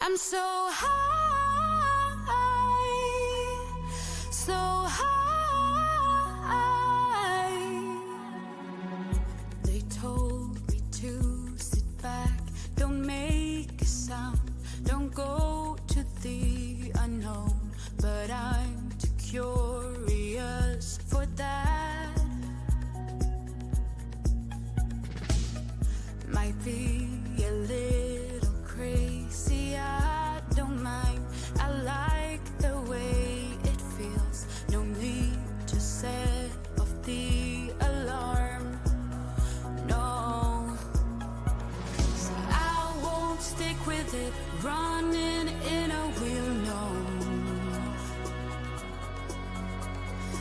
I'm so high, so high. They told me to sit back, don't make a sound, don't go to the unknown, but I'm too curious for that. Might be a little crazy, I don't mind. I like the way it feels. No need to set off the alarm. No, so I won't stick with it, running in a wheel, no.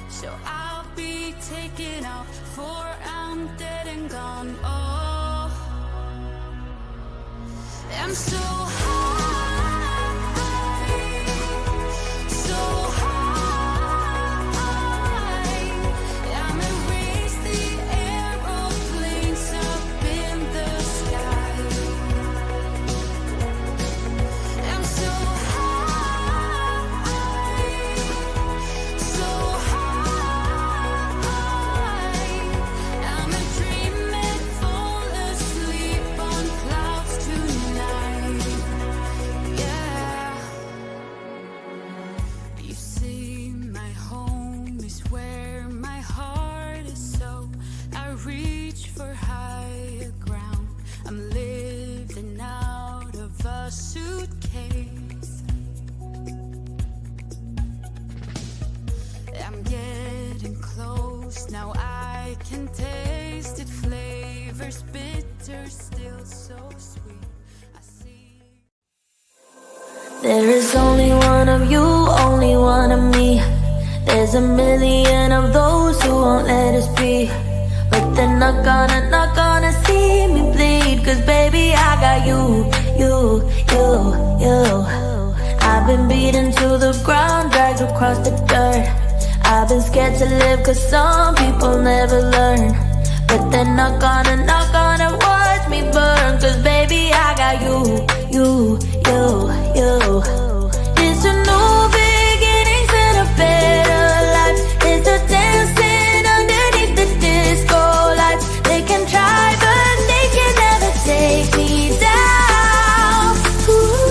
So I'll be taken out, for I'm dead and gone. Oh, I'm so high, so high. I'm erase the aeroplanes up in the sky. I'm so high, so high. I'm a dream and fall asleep on clouds tonight. Yeah. You see, my home is where my heart is, so I reach for higher ground. I'm living out of a suitcase. I'm getting close, now I can taste it. Flavors bitter, still so sweet. I see. There is only one of you, only one of me. There's a million of those who won't let us be, but they're not gonna see me bleed. Cause baby, I got you. I've been beaten to the ground, dragged across the dirt. I've been scared to live cause some people never learn, but they're not gonna watch me burn. Cause baby, I got you. It's a new beginnings and a better life. It's a dancing underneath the disco lights. They can try but they can never take me down. Ooh,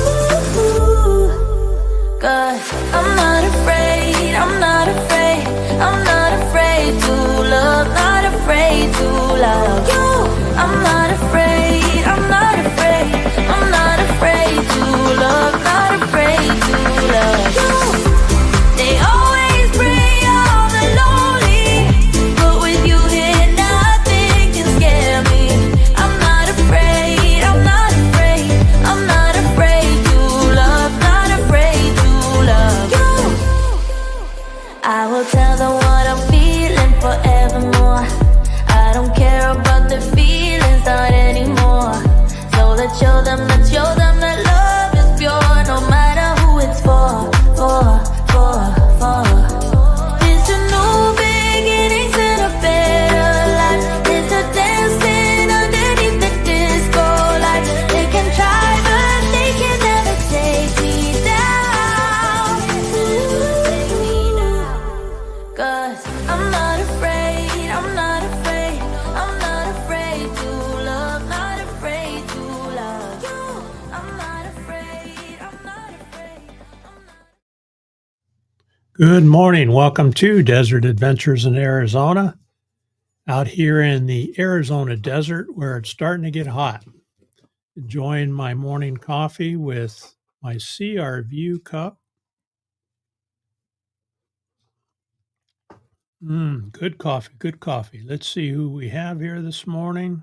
cause I'm not afraid, I'm not afraid, I'm not afraid to love, not afraid to love you. I'm not afraid, I'm not afraid, I'm not afraid to love, not afraid to love you. They always prey on the lonely, but with you here nothing can scare me. I'm not afraid, I'm not afraid, I'm not afraid to love, not afraid to love you. I will tell them what I'm feeling forevermore. I don't care about the feelings, not anymore. So let's show them that love is pure, no matter who it's for. It's a new beginnings and a better life. It's a dancing underneath the disco lights. They can try but they can never take me down. Cause I'm not afraid, I'm not afraid, I'm not afraid to love, not afraid to love you. I'm not afraid, I'm not afraid, I'm not. Good morning. Welcome to Desert Adventures in Arizona, out here in the Arizona desert where it's starting to get hot. Enjoying my morning coffee with my CR View cup. Good coffee, good coffee. Let's see who we have here this morning.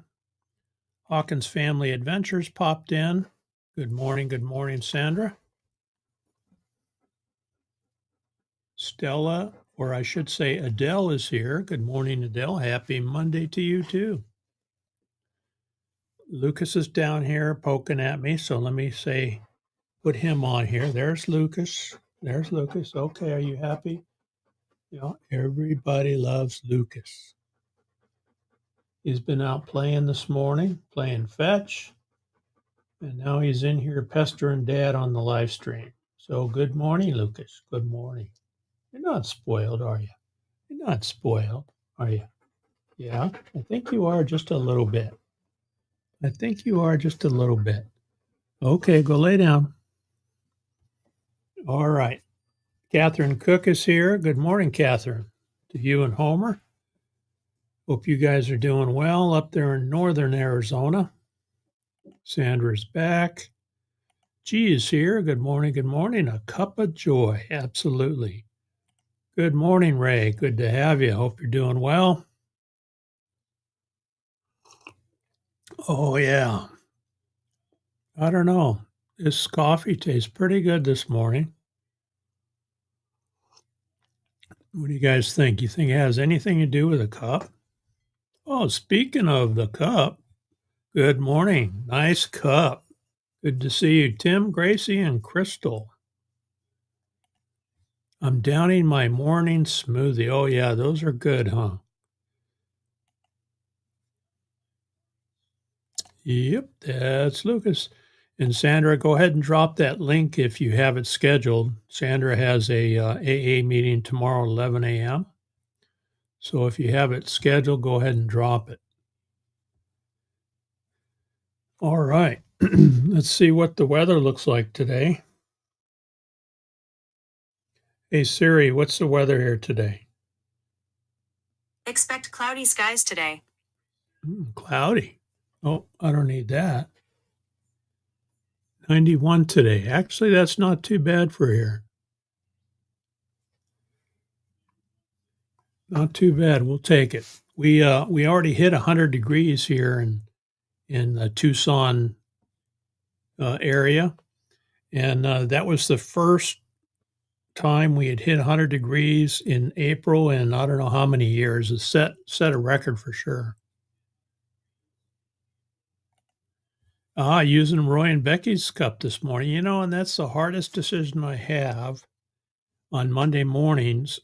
Hawkins Family Adventures popped in. Good morning, Sandra. Stella, or I should say Adele, is here. Good morning, Adele. Happy Monday to you too. Lucas is down here poking at me, so let me say, put him on here. There's Lucas. There's Lucas. Okay, are you happy? Everybody loves Lucas. He's been out playing this morning, playing fetch, And now he's in here pestering Dad on the live stream. So good morning, Lucas. Good morning. You're not spoiled, are you? You're not spoiled, are you? Yeah, I think you are just a little bit. I think you are just a little bit. Okay, go lay down. All right. Catherine Cook is here. Good morning, Catherine. To you and Homer. Hope you guys are doing well up there in northern Arizona. Sandra's back. G is here. Good morning. Good morning. A cup of joy. Absolutely. Good morning, Ray. Good to have you. Hope you're doing well. Oh, yeah. I don't know. This coffee tastes pretty good this morning. What do you guys think? You think it has anything to do with a cup? Oh, speaking of the cup, good morning. Nice cup. Good to see you, Tim, Gracie, and Crystal. I'm downing my morning smoothie. Oh, yeah, those are good, huh? Yep, that's Lucas. And Sandra, go ahead and drop that link if you have it scheduled. Sandra has a AA meeting tomorrow, 11 a.m. So if you have it scheduled, go ahead and drop it. All right. Let's see what the weather looks like today. Hey, Siri, what's the weather here today? Expect cloudy skies today. Cloudy. Oh, I don't need that. 91 today. Actually, that's not too bad for here. Not too bad. We'll take it. We already hit 100 degrees here in the Tucson area, and that was the first time we had hit 100 degrees in April in I don't know how many years. It set a record for sure. Using Roy and Becky's cup this morning, and that's the hardest decision I have on Monday mornings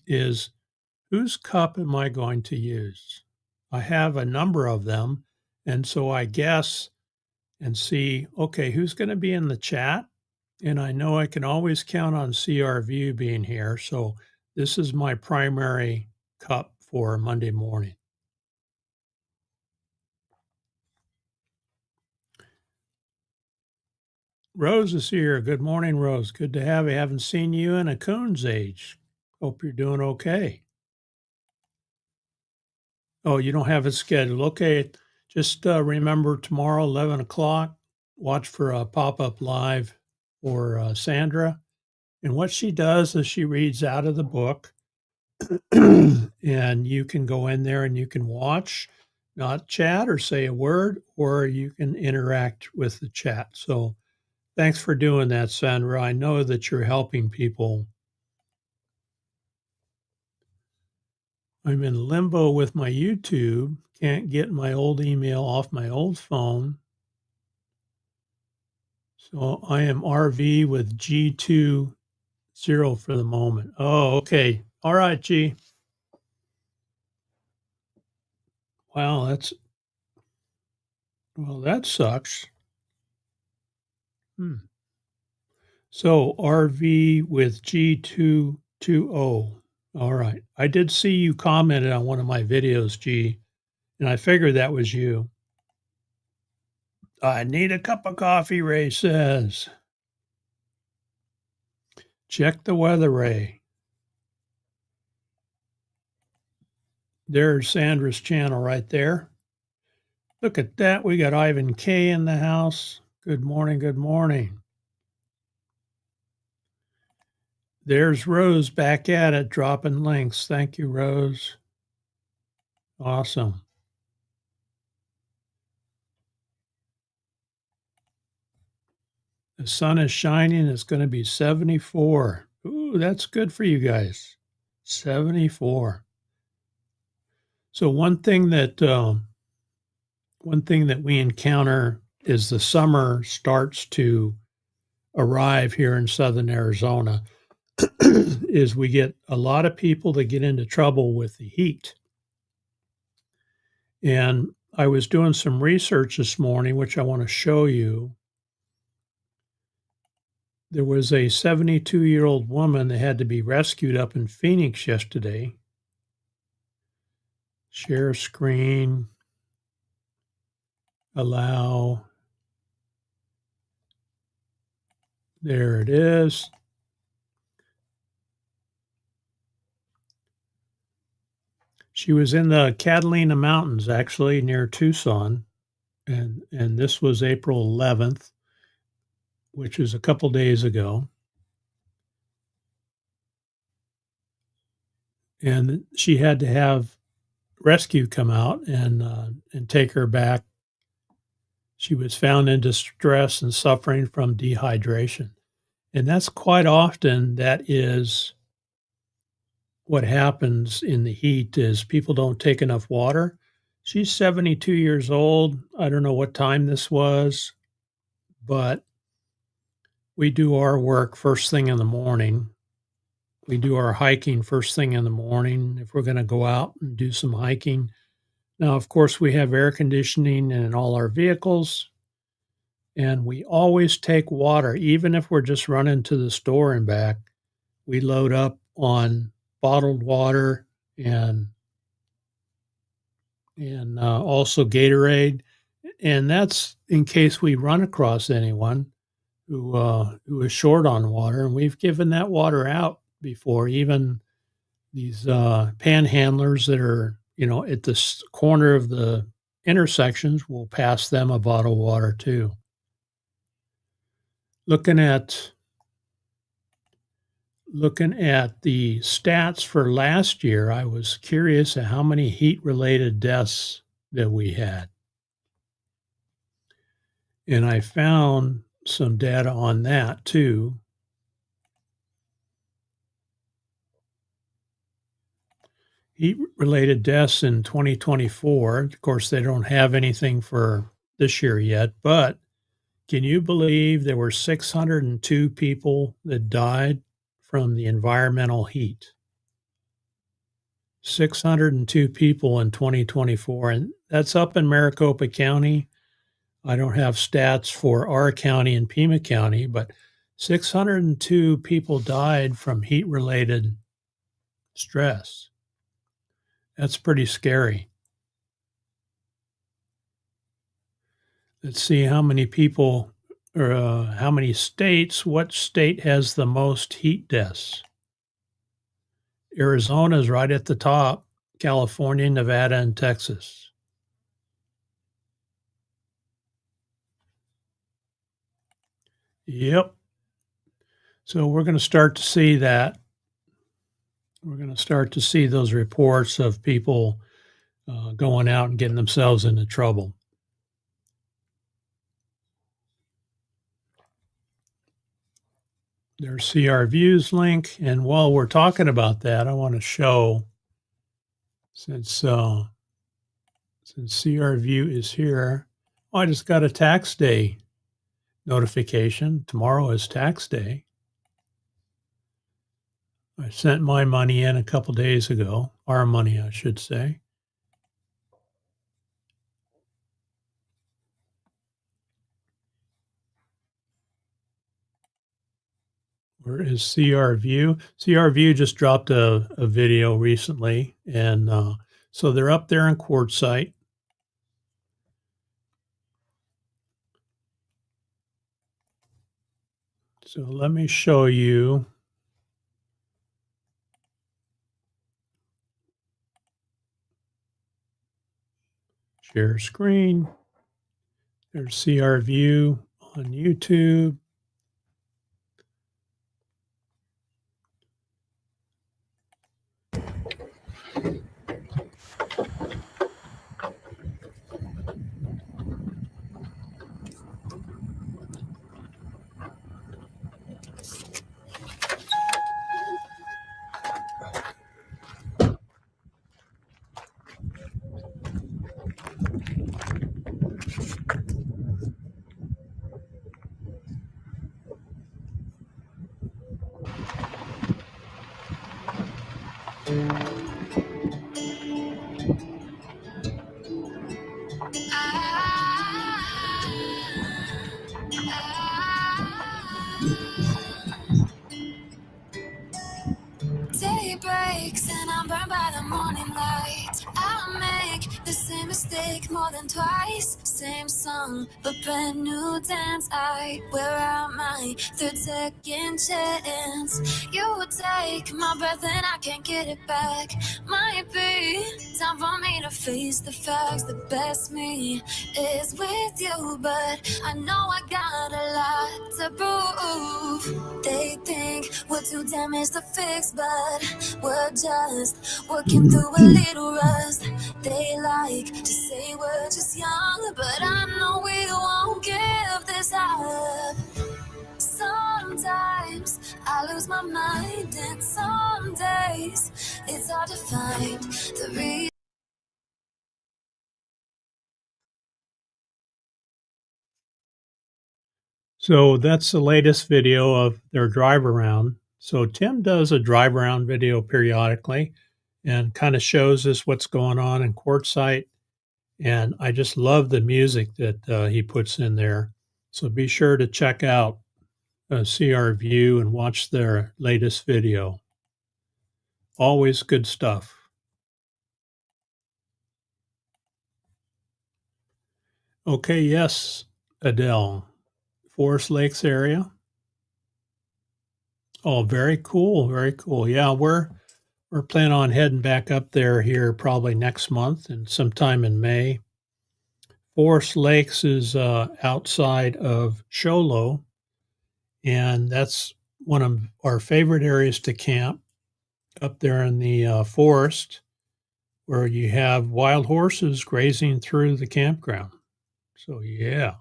is whose cup am I going to use? I have a number of them, and so I guess and see, okay, who's going to be in the chat? And I know I can always count on CRView being here, so this is my primary cup for Monday morning. Rose is here. Good morning, Rose. Good to have you. Haven't seen you in a coon's age. Hope you're doing okay. Oh, you don't have it scheduled. Okay. Just remember tomorrow, 11 o'clock, watch for a pop-up live for Sandra. And what she does is she reads out of the book and you can go in there and you can watch, not chat or say a word, or you can interact with the chat. So thanks for doing that, Sandra. I know that you're helping people. I'm in limbo with my YouTube. Can't get my old email off my old phone. So I am RV with G20 for the moment. Oh, okay. All right, G. Wow, that sucks. So RV with G220. All right. I did see you commented on one of my videos, G, and I figured that was you. I need a cup of coffee, Ray says. Check the weather, Ray. There's Sandra's channel right there. Look at that. We got Ivan K in the house. Good morning. Good morning. There's Rose back at it, dropping links. Thank you, Rose. Awesome. The sun is shining. It's going to be 74. Ooh, that's good for you guys. 74. So one thing that we encounter is the summer starts to arrive here in southern Arizona. Is we get a lot of people that get into trouble with the heat. And I was doing some research this morning, which I want to show you. There was a 72-year-old woman that had to be rescued up in Phoenix yesterday. Share screen, allow. There it is. She was in the Catalina Mountains, actually, near Tucson, and this was April 11th, which is a couple days ago. And she had to have rescue come out and take her back. She was found in distress and suffering from dehydration. And that's quite often that is what happens in the heat is people don't take enough water. She's 72 years old. I don't know what time this was, but we do our work first thing in the morning. We do our hiking first thing in the morning if we're going to go out and do some hiking. Now, of course, we have air conditioning in all our vehicles, and we always take water, even if we're just running to the store and back. We load up on bottled water and also Gatorade, and that's in case we run across anyone who is short on water, and we've given that water out before. Even these panhandlers that are at the corner of the intersections, we'll pass them a bottle of water too. Looking at the stats for last year, I was curious at how many heat-related deaths that we had. And I found some data on that too. Heat-related deaths in 2024. Of course, they don't have anything for this year yet, but can you believe there were 602 people that died from the environmental heat? 602 people in 2024, and that's up in Maricopa County. I don't have stats for our county and Pima County, but 602 people died from heat-related stress. That's pretty scary. Let's see how many people or how many states. What state has the most heat deaths? Arizona is right at the top, California, Nevada, and Texas. Yep. So we're going to start to see that. We're going to start to see those reports of people going out and getting themselves into trouble. There's CR Views link. And while we're talking about that, I want to show, since CR View is here, I just got a tax day notification. Tomorrow is tax day. I sent my money in a couple days ago, our money, I should say. Where is CR View? CR View just dropped a video recently, and so they're up there in Quartzsite. So let me show you. Share screen. There's CR View on YouTube. mistake more than twice. Same song, but brand new dance. I wear out my third second chance. You take my breath and I can't get it back. Might be time for me to face the facts. The best me is with you, but I know I got a lot to prove. They think we're too damaged to fix, but we're just working through a little rust. They like to say we're just young, but I know we won't give this up. Sometimes I lose my mind, and some days it's hard to find the reason. So that's the latest video of their drive around. So Tim does a drive around video periodically and kind of shows us what's going on in Quartzsite. And I just love the music that he puts in there. So be sure to check out CRView and watch their latest video. Always good stuff. Okay, yes, Adele. Forest Lakes area. Oh, very cool, very cool. Yeah, we're planning on heading back up there here probably next month and sometime in May. Forest Lakes is outside of Show Low, and that's one of our favorite areas to camp up there in the forest where you have wild horses grazing through the campground. So, yeah.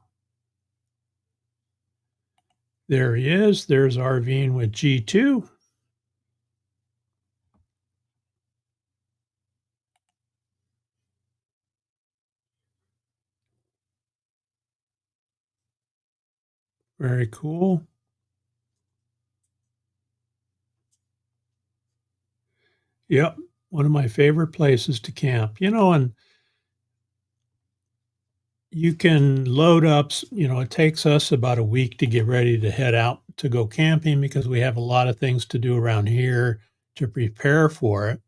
There he is. There's RVing with G2. Very cool. Yep, one of my favorite places to camp. And you can load up, it takes us about a week to get ready to head out to go camping because we have a lot of things to do around here to prepare for it.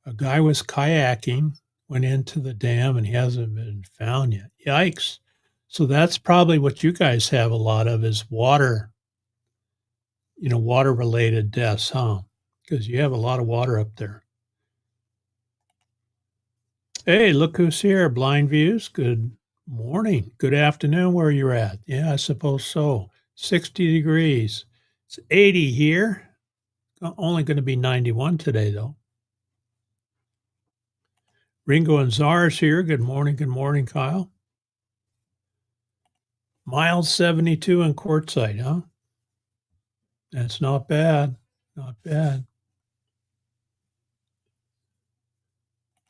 A guy was kayaking, went into the dam, and he hasn't been found yet. Yikes. So that's probably what you guys have a lot of is water-related deaths, huh? Because you have a lot of water up there. Hey, look who's here. Blind Views. Good morning. Good afternoon where you're at. Yeah, I suppose so. 60 degrees. It's 80 here. Only going to be 91 today, though. Ringo and Czar's here. Good morning, Kyle. Miles 72 in Quartzsite, huh? That's not bad. Not bad.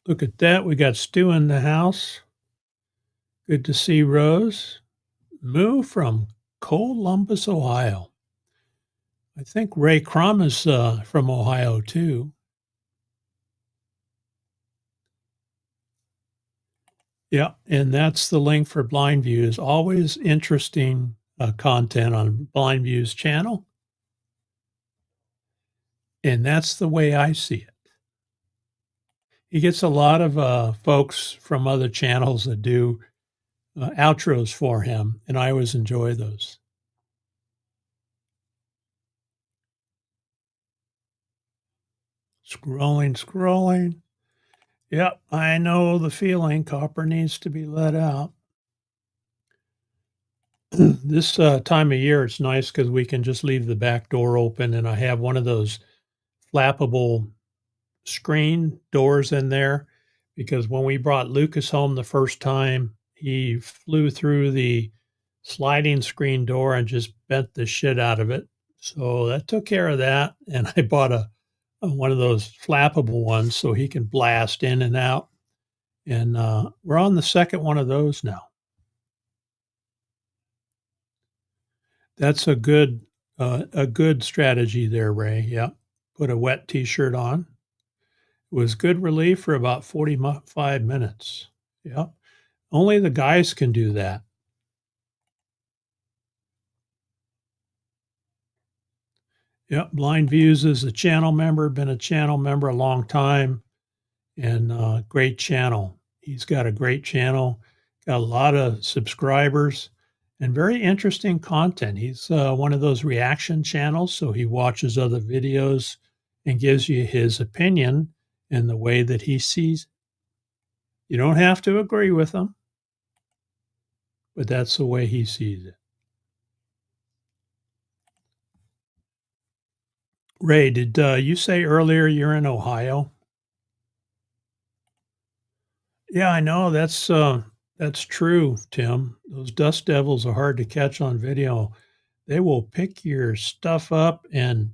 Look at that. We got Stu in the house. Good to see Rose. Moo from Columbus, Ohio. I think Ray Crum is from Ohio, too. Yeah, and that's the link for Blind Views. Always interesting content on Blind Views channel. And that's the way I see it. He gets a lot of folks from other channels that do outros for him, and I always enjoy those. Scrolling. Yep, I know the feeling. Copper needs to be let out. This time of year, it's nice because we can just leave the back door open, and I have one of those flappable screen doors in there because when we brought Lucas home the first time, he flew through the sliding screen door and just bent the shit out of it. So that took care of that, and I bought one of those flappable ones so he can blast in and out. And we're on the second one of those now. That's a good strategy there, Ray. Yeah, put a wet T-shirt on. It was good relief for about 45 minutes. Yep, only the guys can do that. Yep, Blind Views is a channel member. Been a channel member a long time. and great channel. He's got a great channel, got a lot of subscribers, and very interesting content. He's one of those reaction channels, so he watches other videos and gives you his opinion in the way that he sees. You don't have to agree with him, but that's the way he sees it. Ray, did you say earlier you're in Ohio? Yeah, I know. That's true, Tim. Those dust devils are hard to catch on video. They will pick your stuff up and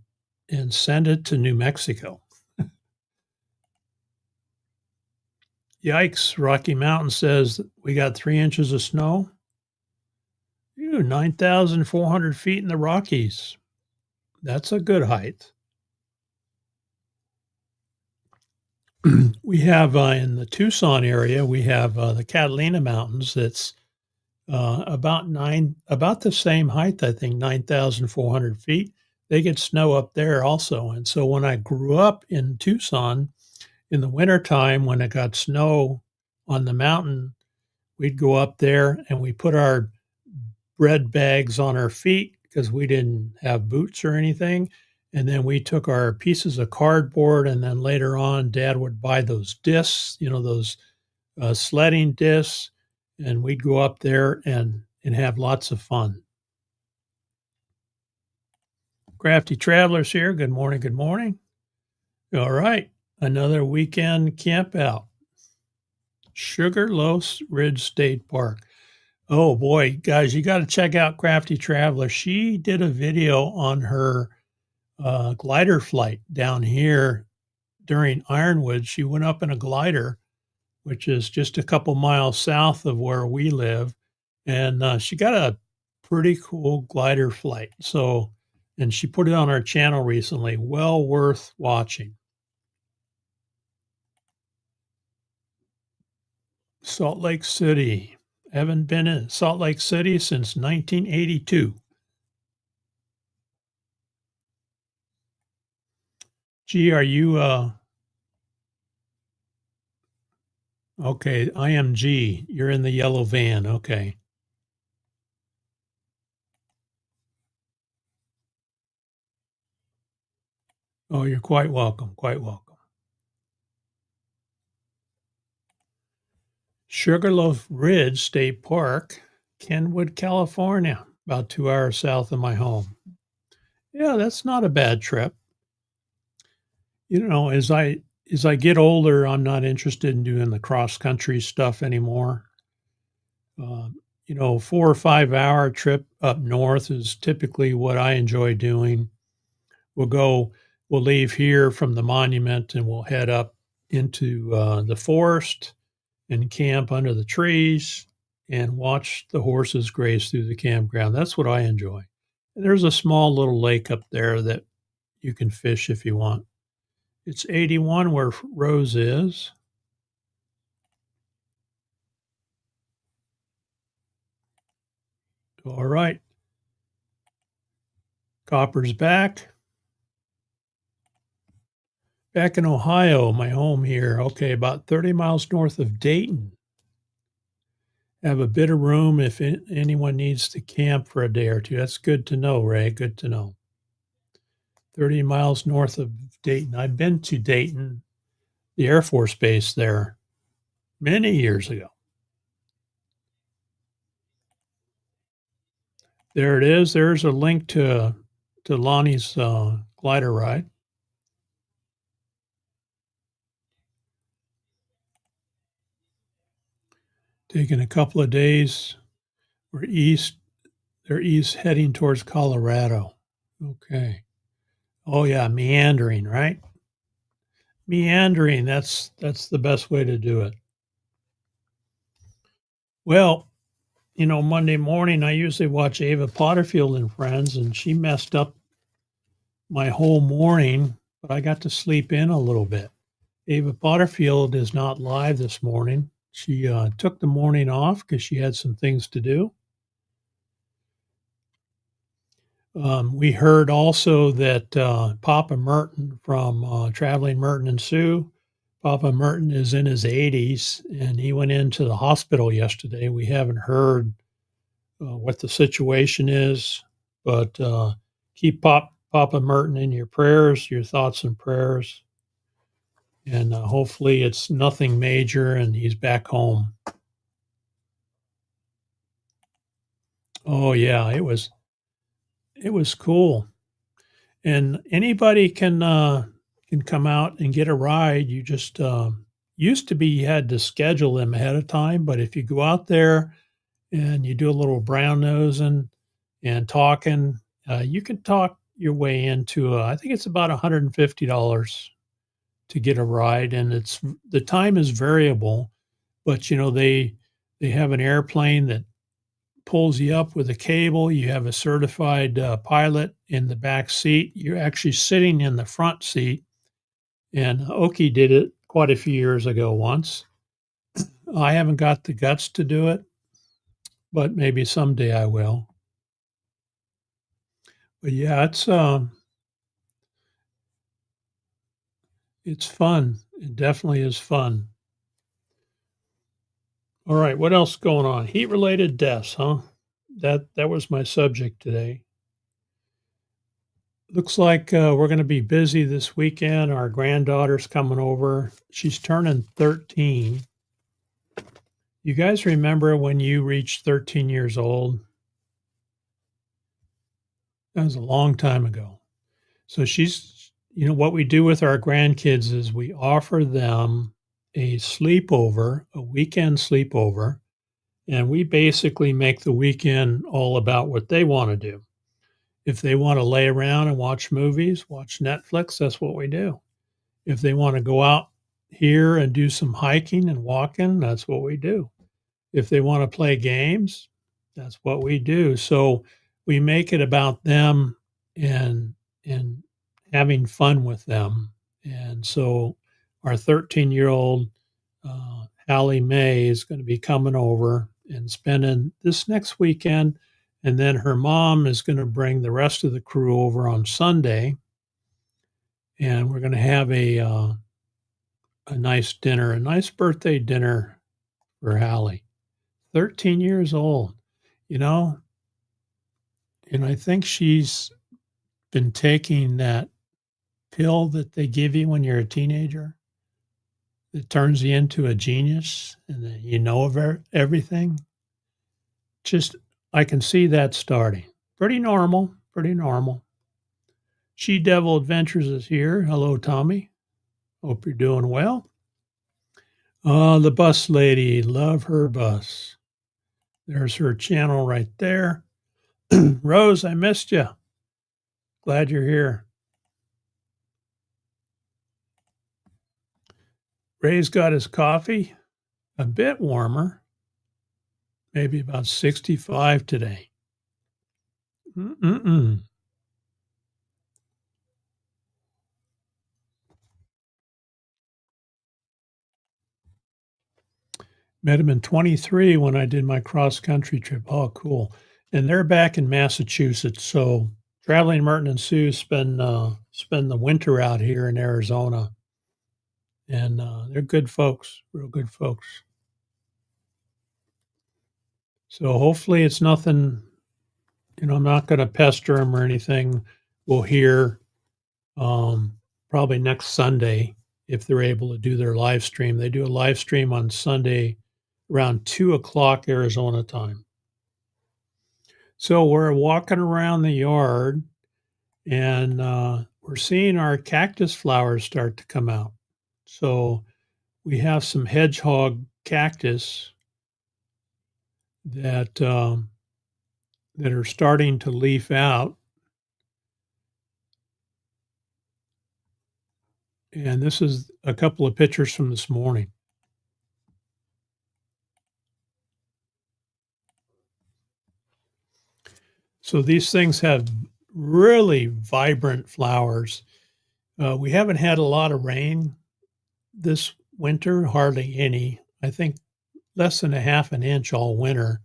send it to New Mexico. Yikes, Rocky Mountain says we got 3 inches of snow. 9,400 feet in the Rockies. That's a good height. We have in the Tucson area, we have the Catalina Mountains. That's about the same height, I think, 9,400 feet. They get snow up there also. And so when I grew up in Tucson in the wintertime, when it got snow on the mountain, we'd go up there and we put our bread bags on our feet because we didn't have boots or anything. And then we took our pieces of cardboard, and then later on, Dad would buy those discs, those sledding discs, and we'd go up there and have lots of fun. Crafty Travelers here. Good morning. Good morning. All right. Another weekend camp out. Sugarloaf Ridge State Park. Oh boy, guys, you got to check out Crafty Traveler. She did a video on her glider flight down here during Ironwood. She went up in a glider, which is just a couple miles south of where we live. And she got a pretty cool glider flight. So, and she put it on our channel recently. Well worth watching. Salt Lake City. Haven't been in Salt Lake City since 1982. Gee, are you okay, IMG. You're in the yellow van. Okay. Oh, you're quite welcome. Quite welcome. Sugarloaf Ridge State Park, Kenwood, California, about 2 hours south of my home. Yeah, that's not a bad trip. As I get older, I'm not interested in doing the cross country stuff anymore. 4 or 5 hour trip up north is typically what I enjoy doing. We'll leave here from the monument and we'll head up into the forest and camp under the trees and watch the horses graze through the campground. That's what I enjoy. And there's a small little lake up there that you can fish if you want. It's 81 where Rose is. All right. Copper's back. Back in Ohio, my home here. Okay, about 30 miles north of Dayton. Have a bit of room if anyone needs to camp for a day or two. That's good to know, Ray. Good to know. 30 miles north of Dayton. I've been to Dayton, the Air Force Base there, many years ago. There it is. There's a link to Lonnie's glider ride. Taking a couple of days. We're east. They're east heading towards Colorado. Okay. Oh yeah, meandering, right? Meandering. That's the best way to do it. Well, Monday morning I usually watch Ava Potterfield and Friends, and she messed up my whole morning, but I got to sleep in a little bit. Ava Potterfield is not live this morning. She took the morning off because she had some things to do. We heard also that Papa Merton from Traveling Merton and Sue Papa Merton is in his 80s and he went into the hospital yesterday. We haven't heard what the situation is, but keep Papa Merton in your prayers, your thoughts and prayers. And hopefully it's nothing major and he's back home. Oh yeah, it was cool. And anybody can come out and get a ride. You just used to be you had to schedule them ahead of time, but if you go out there and you do a little brown nosing and talking, you can talk your way into I think it's about $150 to get a ride, and it's the time is variable, but they have an airplane that pulls you up with a cable. You have a certified pilot in the back seat. You're actually sitting in the front seat. And Oki did it quite a few years ago once. I haven't got the guts to do it, but maybe someday I will. But yeah, it's fun. It definitely is fun. All right, what else going on? Heat related deaths, huh? That was my subject today. Looks like we're going to be busy this weekend. Our granddaughter's coming over. She's turning 13. You guys remember when you reached 13 years old? That was a long time ago. So what we do with our grandkids is we offer them a sleepover, a weekend sleepover, and we basically make the weekend all about what they want to do. If they want to lay around and watch movies, watch Netflix, that's what we do. If they want to go out here and do some hiking and walking, that's what we do. If they want to play games, that's what we do. So we make it about them and having fun with them. And so our 13-year-old Hallie Mae is going to be coming over and spending this next weekend. And then her mom is going to bring the rest of the crew over on Sunday. And we're going to have a nice dinner, a nice birthday dinner for Hallie. 13 years old, and I think she's been taking that pill that they give you when you're a teenager that turns you into a genius and then everything. Just, I can see that starting. Pretty normal, pretty normal. She Devil Adventures is here. Hello, Tommy. Hope you're doing well. The bus lady, love her bus. There's her channel right there. Rose, I missed you. Glad you're here. Ray's got his coffee a bit warmer, maybe about 65 today. Met him in 23 when I did my cross-country trip. Oh, cool. And they're back in Massachusetts. So Traveling Merton and Sue spend the winter out here in Arizona. And they're good folks, real good folks. So hopefully it's nothing, I'm not going to pester them or anything. We'll hear probably next Sunday if they're able to do their live stream. They do a live stream on Sunday around 2:00 Arizona time. So we're walking around the yard and we're seeing our cactus flowers start to come out. So we have some hedgehog cactus that are starting to leaf out. And this is a couple of pictures from this morning. So these things have really vibrant flowers. We haven't had a lot of rain this winter, hardly any. I think less than a half an inch all winter.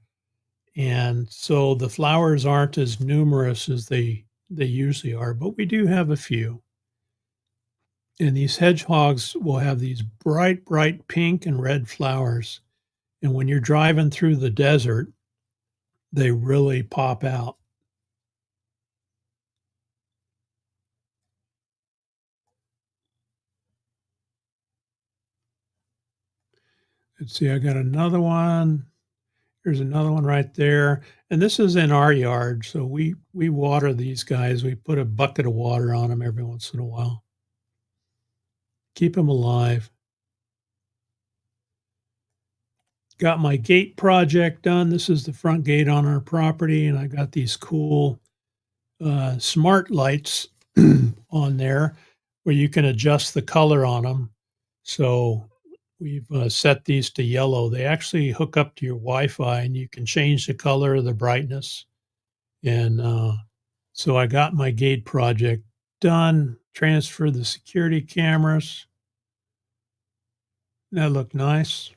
And so the flowers aren't as numerous as they usually are, but we do have a few. And these hedgehogs will have these bright, bright pink and red flowers. And when you're driving through the desert, they really pop out. Let's see, I got another one. There's another one right there. And this is in our yard. So we water these guys. We put a bucket of water on them every once in a while. Keep them alive. Got my gate project done. This is the front gate on our property, and I got these cool smart lights on there where you can adjust the color on them. So we've set these to yellow. They actually hook up to your Wi-Fi, and you can change the color of the brightness. And so I got my gate project done. Transferred the security cameras. That looked nice.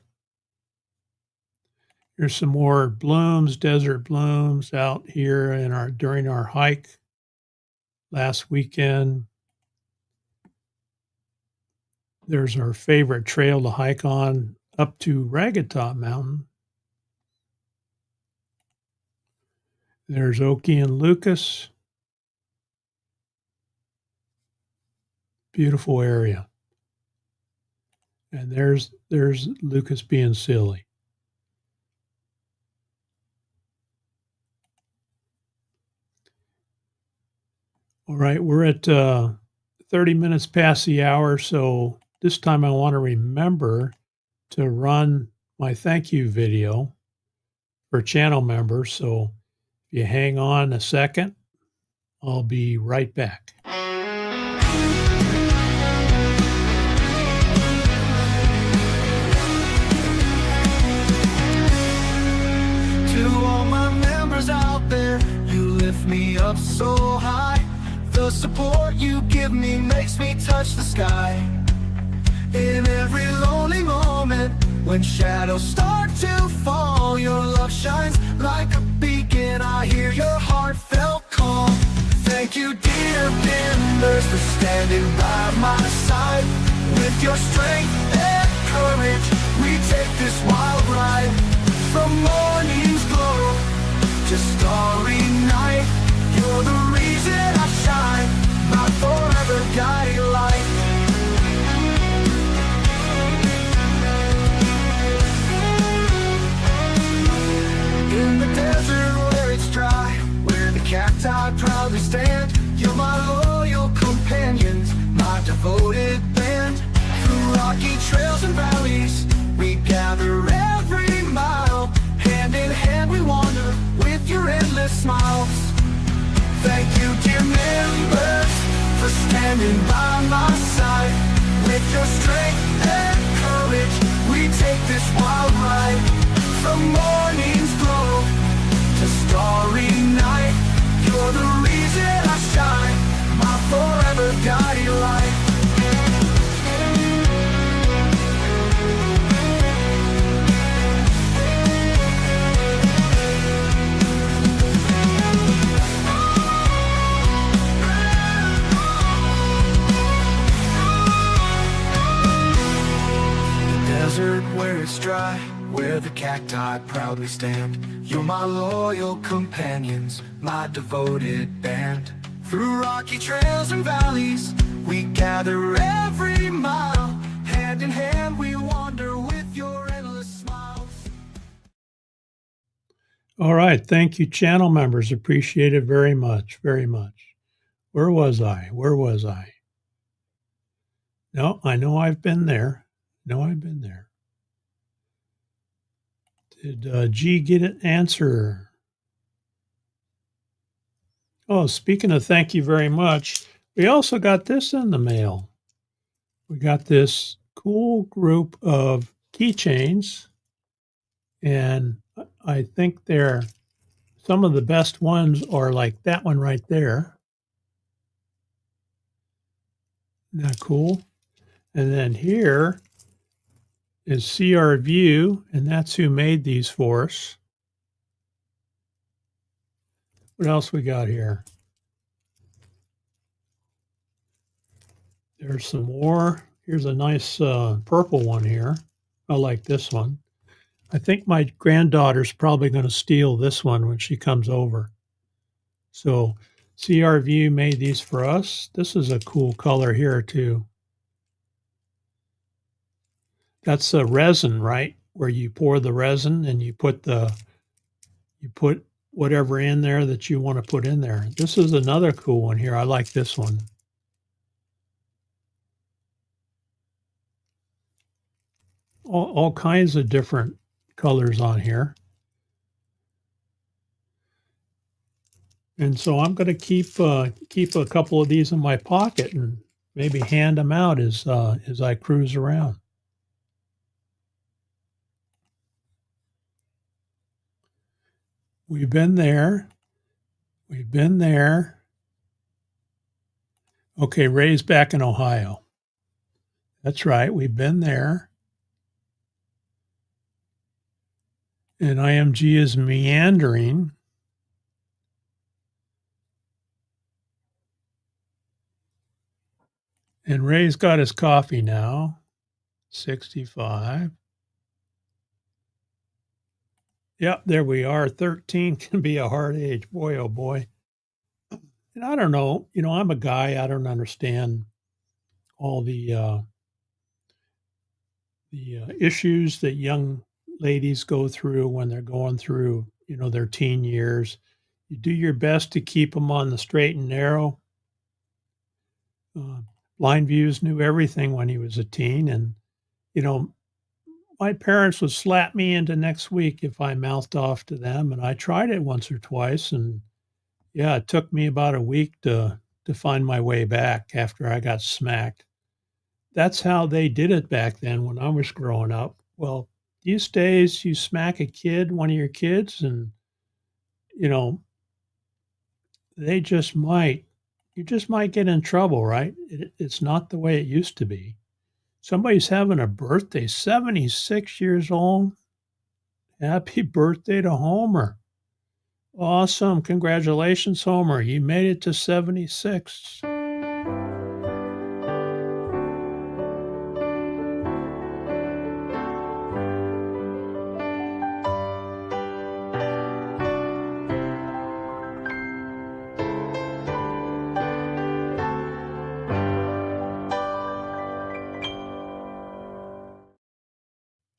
Here's some more blooms, desert blooms out here during our hike last weekend. There's our favorite trail to hike on up to Ragged Top Mountain. There's Okie and Lucas. Beautiful area. And there's Lucas being silly. All right, we're at 30 minutes past the hour, so this time I want to remember to run my thank you video for channel members. So if you hang on a second, I'll be right back. To all my members out there, you lift me up so high. The support you give me makes me touch the sky. In every lonely moment, when shadows start to fall, your love shines like a beacon. I hear your heartfelt call. Thank you, dear members, for standing by my side. With your strength and courage, we take this wild ride. From morning's glow to starry night, you're the reason I shine, my forever guiding light. In the desert where it's dry, where the cacti proudly stand, you're my loyal companions, my devoted band. Through rocky trails and valleys, we gather every mile. Hand in hand we wander with your endless smiles. Thank you, dear members, for standing by my side. With your strength and courage, we take this wild ride. From morning's glow to starry night, you're the reason I shine, my forever guiding light. Desert where it's dry, where the cacti proudly stand, you're my loyal companions, my devoted band. Through rocky trails and valleys, we gather every mile. Hand in hand we wander with your endless smiles. All right, thank you, channel members. Appreciate it very much, very much. Where was I? No, I know I've been there. Did G get an answer? Oh, speaking of thank you very much, we also got this in the mail. We got this cool group of keychains, and I think they're some of the best ones are like that one right there. Isn't that cool? And then here is CR View, and that's who made these for us. What else we got here? There's some more. Here's a nice purple one here. I like this one. I think my granddaughter's probably going to steal this one when she comes over. So CRV made these for us. This is a cool color here too. That's a resin, right? Where you pour the resin and you put whatever in there that you want to put in there. This is another cool one here. I like this one. All kinds of different colors on here. And so I'm going to keep a couple of these in my pocket and maybe hand them out as I cruise around. We've been there. We've been there. Okay, Ray's back in Ohio. That's right. We've been there. And IMG is meandering. And Ray's got his coffee now. 65. Yep, there we are. 13 can be a hard age. Boy, oh boy. And I don't know. I'm a guy. I don't understand all the issues that young ladies go through when they're going through, their teen years. You do your best to keep them on the straight and narrow. Blind Views knew everything when he was a teen. And, my parents would slap me into next week if I mouthed off to them. And I tried it once or twice. And yeah, it took me about a week to find my way back after I got smacked. That's how they did it back then when I was growing up. Well, these days you smack a kid, one of your kids, and, you just might get in trouble, right? It's not the way it used to be. Somebody's having a birthday, 76 years old. Happy birthday to Homer. Awesome. Congratulations, Homer. You made it to 76.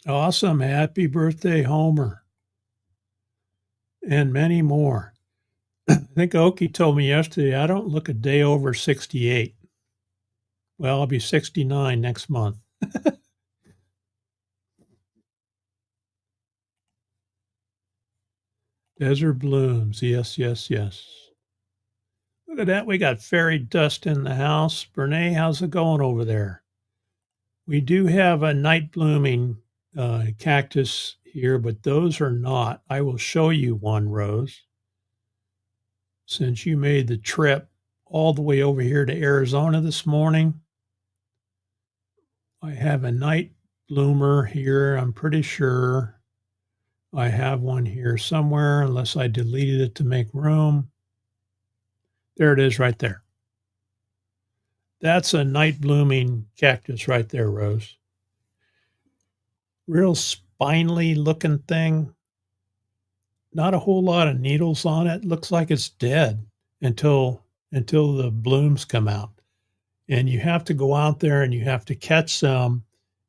Awesome. Happy birthday, Homer. And many more. I think Okie told me yesterday I don't look a day over 68. Well, I'll be 69 next month. Desert blooms. Yes, yes, yes. Look at that. We got fairy dust in the house. Brene, how's it going over there? We do have a night blooming cactus here, but those are not. I will show you one, Rose. Since you made the trip all the way over here to Arizona this morning, I have a night bloomer here. I'm pretty sure I have one here somewhere, unless I deleted it to make room. There it is right there. That's a night blooming cactus right there, Rose. Real spindly looking thing. Not a whole lot of needles on it. Looks like it's dead until the blooms come out. And you have to go out there and you have to catch them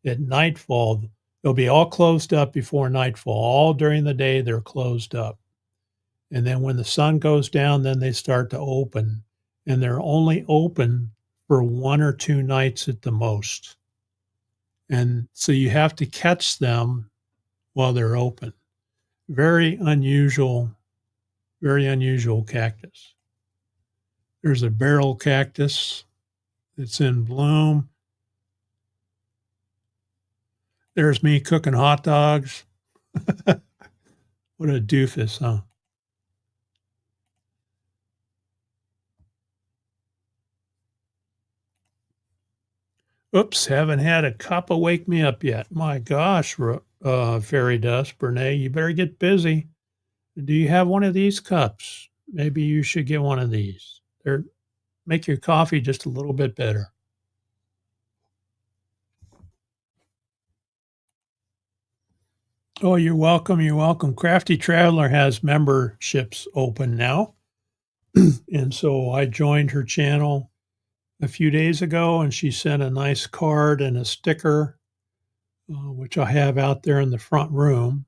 at nightfall. They'll be all closed up before nightfall. All during the day, they're closed up. And then when the sun goes down, then they start to open. And they're only open for 1 or 2 nights at the most. And so you have to catch them while they're open. Very unusual cactus. There's a barrel cactus that's in bloom. There's me cooking hot dogs. What a doofus, huh? Oops, haven't had a cup of wake me up yet. My gosh, fairy dust, Brene, you better get busy. Do you have one of these cups? Maybe you should get one of these. They're make your coffee just a little bit better. Oh, you're welcome. You're welcome. Crafty Traveler has memberships open now. And so I joined her channel a few days ago, and she sent a nice card and a sticker, which I have out there in the front room.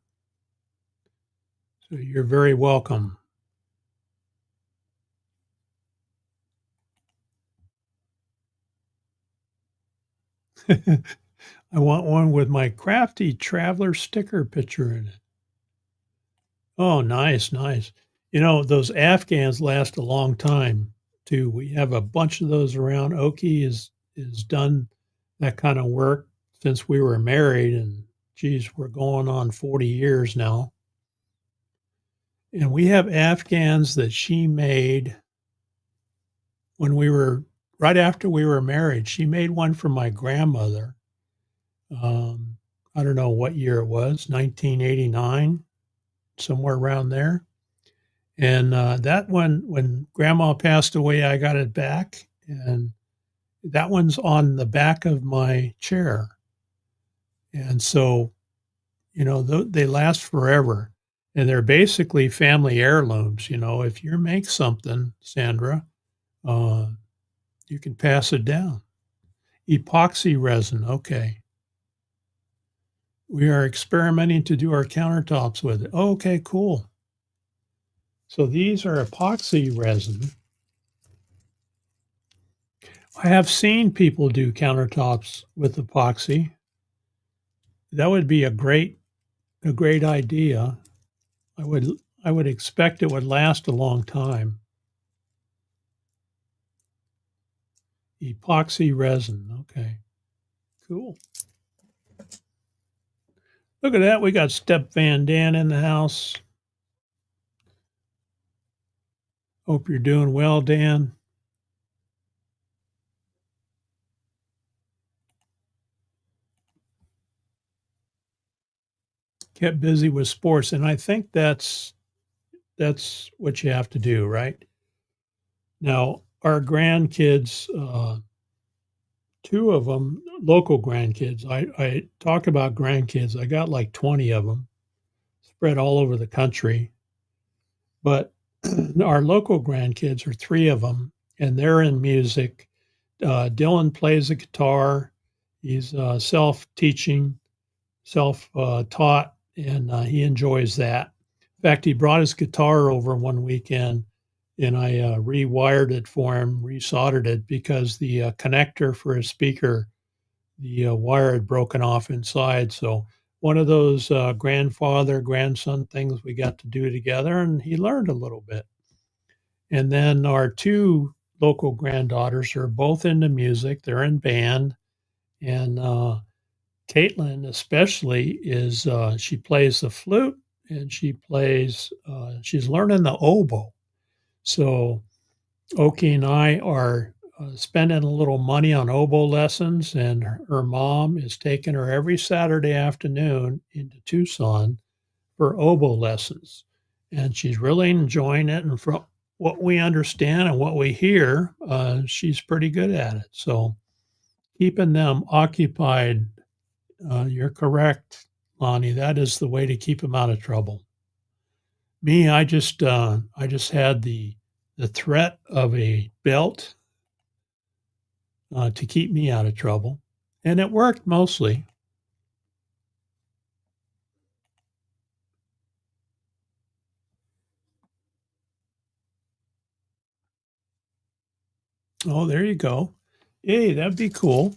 So you're very welcome. I want one with my Crafty Traveler sticker picture in it. Oh, nice, nice. You know, those Afghans last a long time too. We have a bunch of those around. Oki is done that kind of work since we were married, and geez, we're going on 40 years now. And we have Afghans that she made when we were right after we were married. She made one for my grandmother. I don't know what year it was, 1989, somewhere around there. And that one, when grandma passed away, I got it back. And that one's on the back of my chair. And so, you know, they last forever. And they're basically family heirlooms. You know, if you make something, Sandra, uh, you can pass it down. Epoxy resin. Okay. We are experimenting to do our countertops with it. Oh, okay, cool. So these are epoxy resin. I have seen people do countertops with epoxy. That would be a great idea. I would expect it would last a long time. Epoxy resin. Okay. Cool. Look at that. We got Step Van Dan in the house. Hope you're doing well, Dan. Kept busy with sports, and I think that's what you have to do, right? Now, our grandkids, two of them, local grandkids. I talk about grandkids. I got like 20 of them spread all over the country. But our local grandkids are three of them, and they're in music. Dylan plays the guitar. He's self-teaching, self-taught, and he enjoys that. In fact, he brought his guitar over one weekend, and I rewired it for him, resoldered it because the connector for his speaker, the wire had broken off inside. So one of those grandfather grandson things we got to do together, and he learned a little bit. And then our two local granddaughters are both into music. They're in band, and Caitlin especially is she plays the flute, and she's learning the oboe. So Oki and I are spending a little money on oboe lessons, and her mom is taking her every Saturday afternoon into Tucson for oboe lessons. And she's really enjoying it. And from what we understand and what we hear, she's pretty good at it. So keeping them occupied, you're correct, Lonnie. That is the way to keep them out of trouble. Me, I just had the threat of a belt to keep me out of trouble, and it worked mostly. Oh, there you go. Hey, that'd be cool.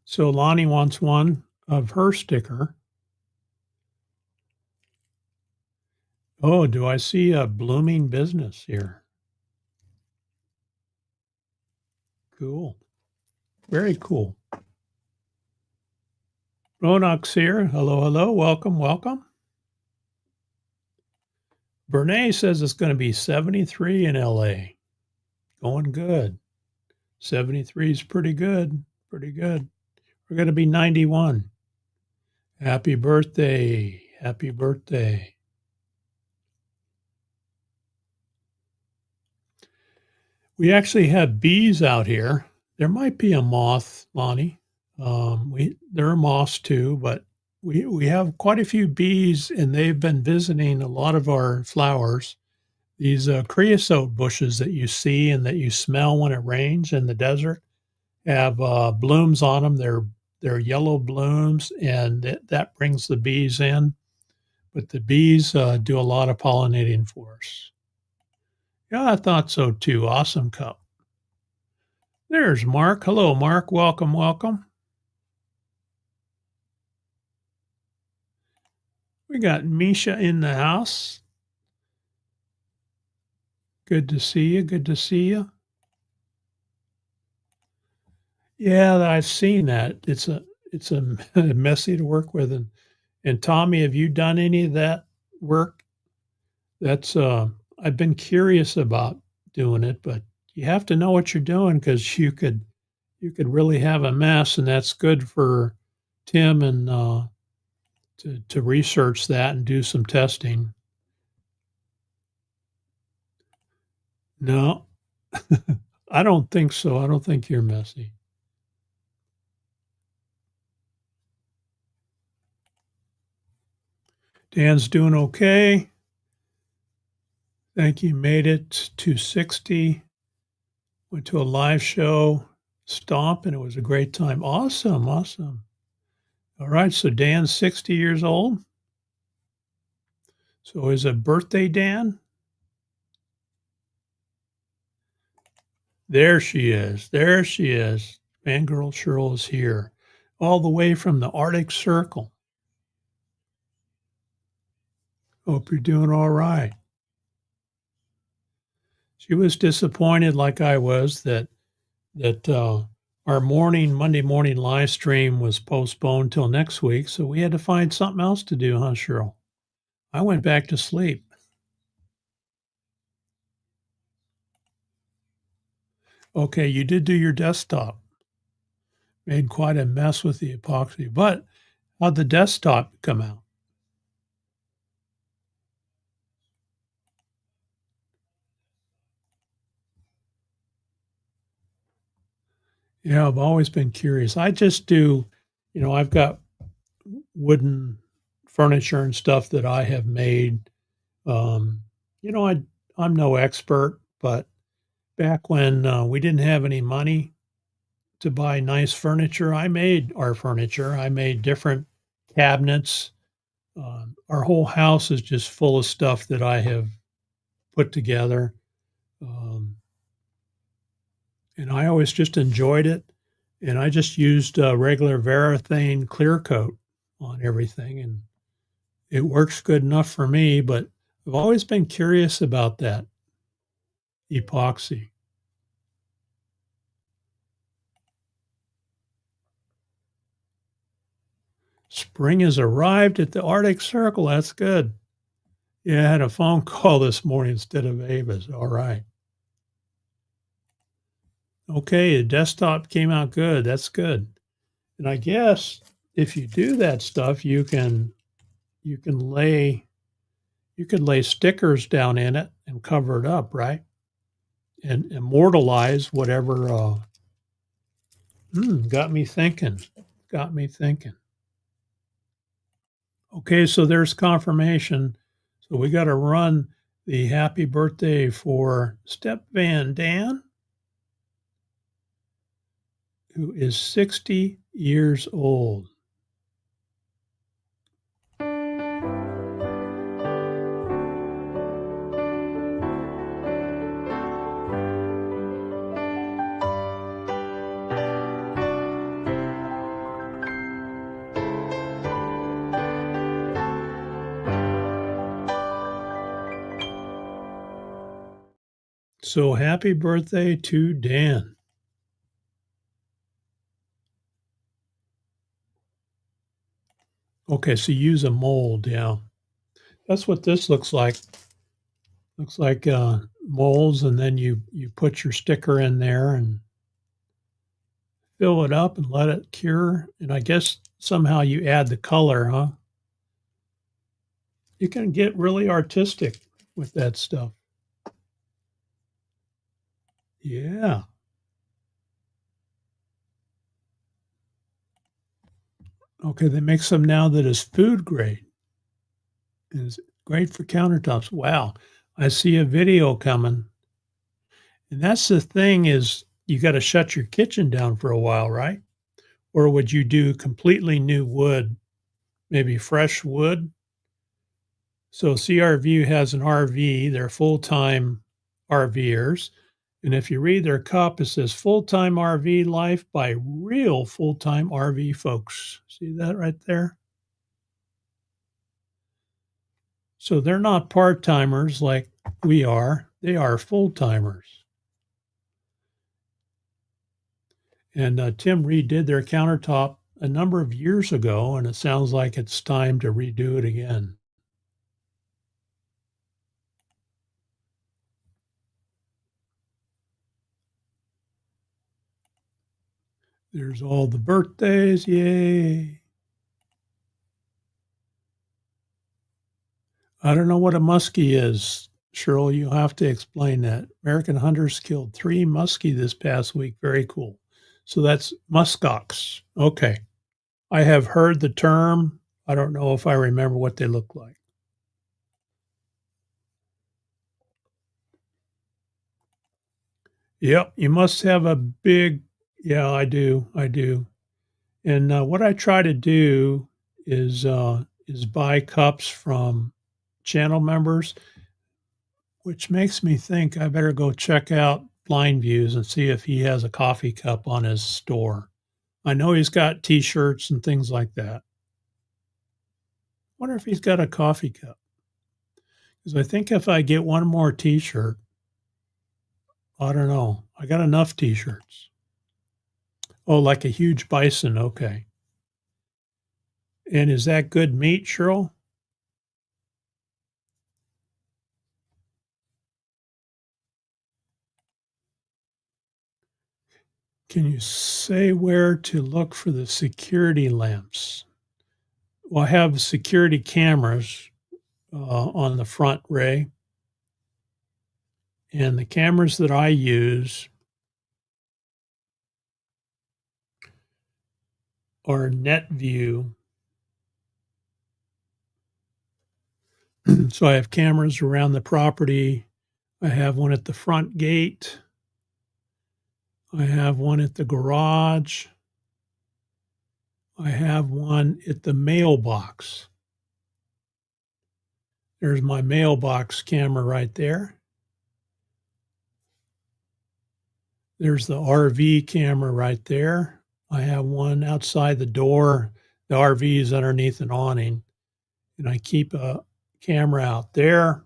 So Lonnie wants one of her sticker. Oh, do I see a blooming business here? Cool. Very cool. Ronak's here. Hello, hello. Welcome, welcome. Bernays says it's going to be 73 in LA. Going good. 73 is pretty good. Pretty good. We're going to be 91. Happy birthday. Happy birthday. We actually have bees out here. There might be a moth, Lonnie. There are moths too, but we have quite a few bees, and they've been visiting a lot of our flowers. These creosote bushes that you see and that you smell when it rains in the desert have blooms on them. They're yellow blooms, and that brings the bees in. But the bees do a lot of pollinating for us. Yeah, I thought so too. Awesome cup. There's Mark. Hello, Mark. Welcome, welcome. We got Misha in the house. Good to see you. Good to see you. Yeah, I've seen that. It's a messy to work with. And Tommy, have you done any of that work? That's I've been curious about doing it, but you have to know what you're doing because you could really have a mess, and that's good for Tim and to research that and do some testing. No, I don't think so. I don't think you're messy. Dan's doing okay. Thank you. Made it to 60. Went to a live show, Stomp, and it was a great time. Awesome. Awesome. All right. So Dan's 60 years old. So is it birthday, Dan? There she is. There she is. Fangirl Cheryl is here, all the way from the Arctic Circle. Hope you're doing all right. She was disappointed, like I was, that our Monday morning live stream was postponed till next week. So we had to find something else to do, huh, Cheryl? I went back to sleep. Okay, you did do your desktop. Made quite a mess with the epoxy, but how'd the desktop come out? Yeah, I've always been curious. I just do, I've got wooden furniture and stuff that I have made. Um, I'm no expert, but back when we didn't have any money to buy nice furniture, I made our furniture. I made different cabinets. Our whole house is just full of stuff that I have put together. Um, and I always just enjoyed it. And I just used regular Varathane clear coat on everything. And it works good enough for me, but I've always been curious about that epoxy. Spring has arrived at the Arctic Circle. That's good. Yeah, I had a phone call this morning instead of Ava's. All right. Okay, the desktop came out good. That's good. And I guess if you do that stuff, you can lay you could lay stickers down in it and cover it up, right? And immortalize whatever got me thinking. Got me thinking. Okay, so there's confirmation. So we got to run the happy birthday for Step Van Dan, who is 60 years old. So happy birthday to Dan. Okay, so use a mold, yeah. That's what this looks like. Looks like molds, and then you put your sticker in there and fill it up and let it cure. And I guess somehow you add the color, huh? You can get really artistic with that stuff. Yeah. Okay, they make some now that is food grade. It's great for countertops. Wow. I see a video coming. And that's the thing is you got to shut your kitchen down for a while, right? Or would you do completely new wood, maybe fresh wood? So CRV has an RV, they're full-time RVers. And if you read their cup, it says full-time RV life by real full-time RV folks. See that right there? So they're not part-timers like we are. They are full-timers. And Tim redid their countertop a number of years ago, and it sounds like it's time to redo it again. There's all the birthdays. Yay. I don't know what a muskie is. Cheryl, you'll have to explain that. American hunters killed 3 muskie this past week. Very cool. So that's muskox. Okay. I have heard the term. I don't know if I remember what they look like. Yep, you must have a big. Yeah, I do. I do. And what I try to do is buy cups from channel members, which makes me think I better go check out Blind Views and see if he has a coffee cup on his store. I know he's got T-shirts and things like that. Wonder if he's got a coffee cup. Because I think if I get one more T-shirt, I don't know. I got enough T-shirts. Oh, like a huge bison. Okay. And is that good meat, Cheryl? Can you say where to look for the security lamps? Well, I have security cameras on the front, Ray. And the cameras that I use are NetView. So I have cameras around the property. I have one at the front gate. I have one at the garage. I have one at the mailbox. There's my mailbox camera right there. There's the RV camera right there. I have one outside the door. The RV is underneath an awning, and I keep a camera out there.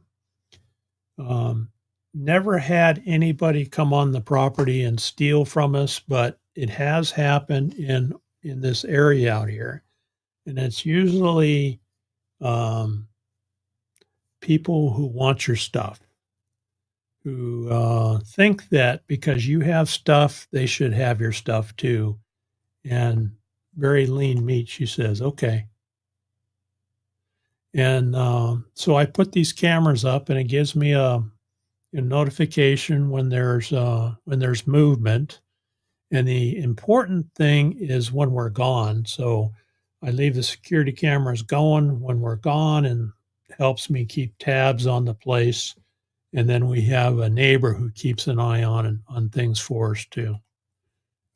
Never had anybody come on the property and steal from us, but it has happened in this area out here, and it's usually people who want your stuff, who think that because you have stuff, they should have your stuff too. And very lean meat, she says. Okay. And so I put these cameras up, and it gives me a notification when there's movement. And the important thing is when we're gone. So I leave the security cameras going when we're gone, and helps me keep tabs on the place. And then we have a neighbor who keeps an eye on things for us too.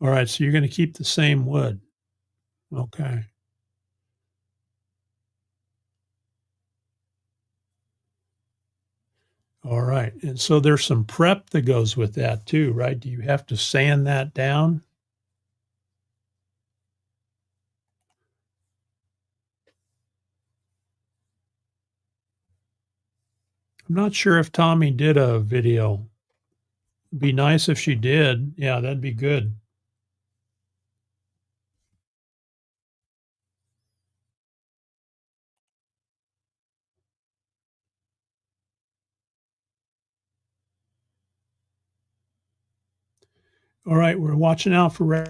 All right, so you're going to keep the same wood. Okay. All right. And so there's some prep that goes with that too, right? Do you have to sand that down? I'm not sure if Tommy did a video. It'd be nice if she did. Yeah, that'd be good. All right, we're watching out for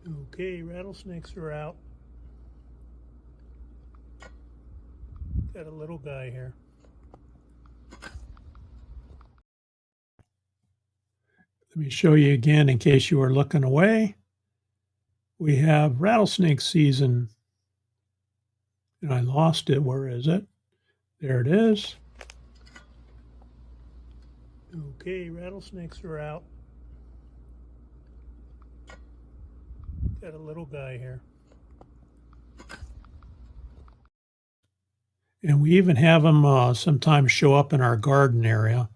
okay, rattlesnakes are out. Got a little guy here. Let me show you again in case you were looking away. We have rattlesnake season, and I lost it. Where is it? There it is. Okay, rattlesnakes are out. Got a little guy here. And we even have them sometimes show up in our garden area.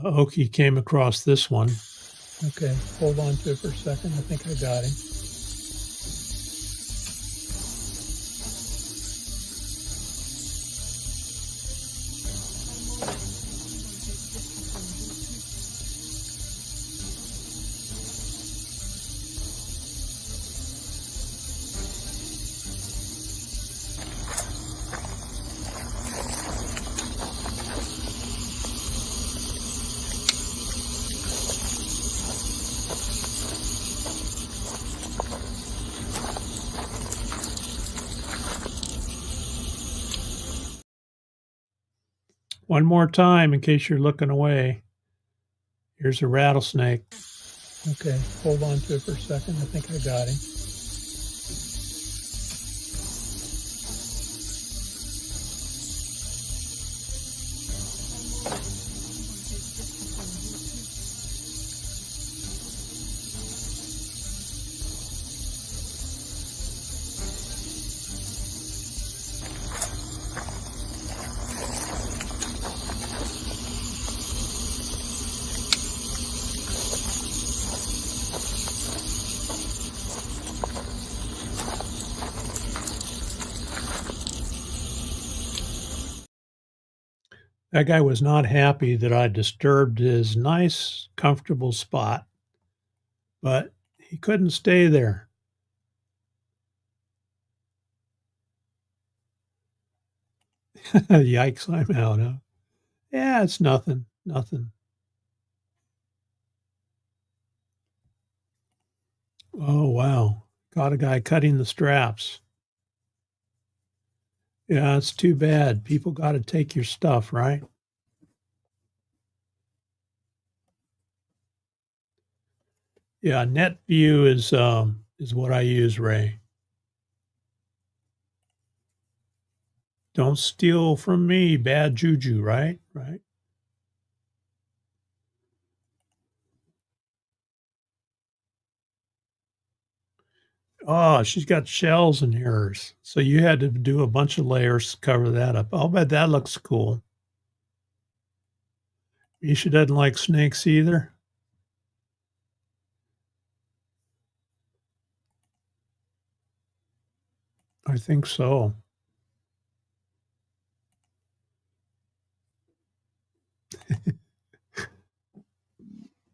Oki came across this one. Okay, hold on to it for a second. I think I got him. One more time in case you're looking away. Here's a rattlesnake. Okay, hold on to it for a second. I think I got him. That guy was not happy that I disturbed his nice, comfortable spot, but he couldn't stay there. Yikes, I'm out, huh? Yeah, it's nothing, nothing. Oh, wow. Got a guy cutting the straps. Yeah, it's too bad. People got to take your stuff, right? Yeah, net view is what I use, Ray. Don't steal from me, bad juju, right? Right. Oh, she's got shells in hers. So you had to do a bunch of layers to cover that up. I'll bet that looks cool. Misha doesn't like snakes either. I think so.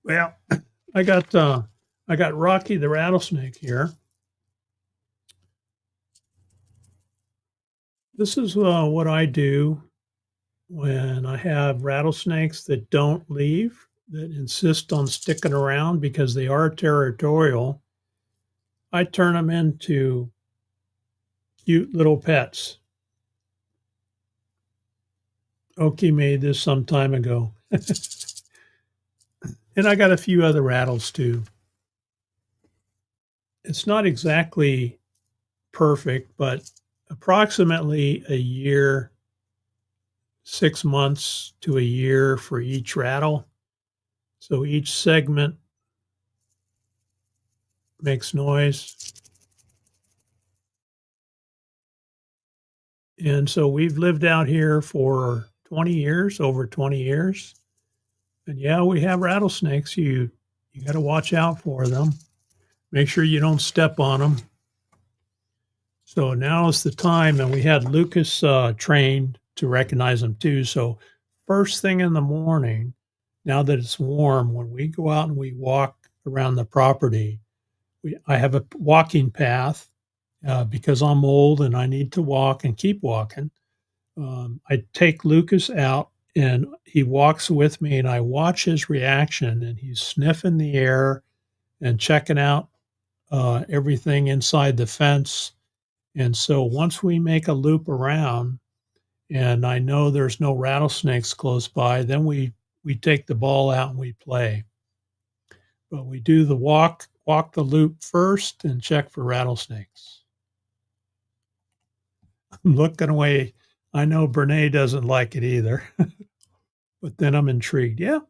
Well, I got Rocky the rattlesnake here. This is what I do when I have rattlesnakes that don't leave, that insist on sticking around because they are territorial. I turn them into cute little pets. Oki made this some time ago. And I got a few other rattles too. It's not exactly perfect, but approximately a year, 6 months to a year for each rattle. So each segment makes noise. And so we've lived out here for 20 years, over 20 years. And yeah, we have rattlesnakes. You got to watch out for them. Make sure you don't step on them. So now is the time, and we had Lucas trained to recognize them too. So first thing in the morning, now that it's warm, when we go out and we walk around the property, I have a walking path because I'm old and I need to walk and keep walking. I take Lucas out and he walks with me and I watch his reaction, and he's sniffing the air and checking out everything inside the fence. And so once we make a loop around and I know there's no rattlesnakes close by, then we take the ball out and we play. But we do the walk the loop first and check for rattlesnakes. I'm looking away. I know Brene doesn't like it either, but then I'm intrigued. Yeah,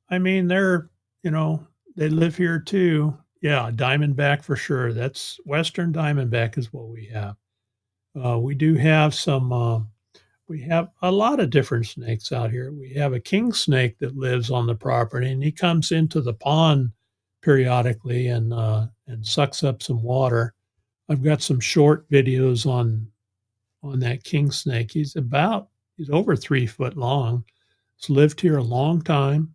I mean, they live here too. Yeah, diamondback for sure. That's Western diamondback is what we have. We do have we have a lot of different snakes out here. We have a king snake that lives on the property, and he comes into the pond periodically and sucks up some water. I've got some short videos on that king snake. He's over 3 foot long. He's lived here a long time,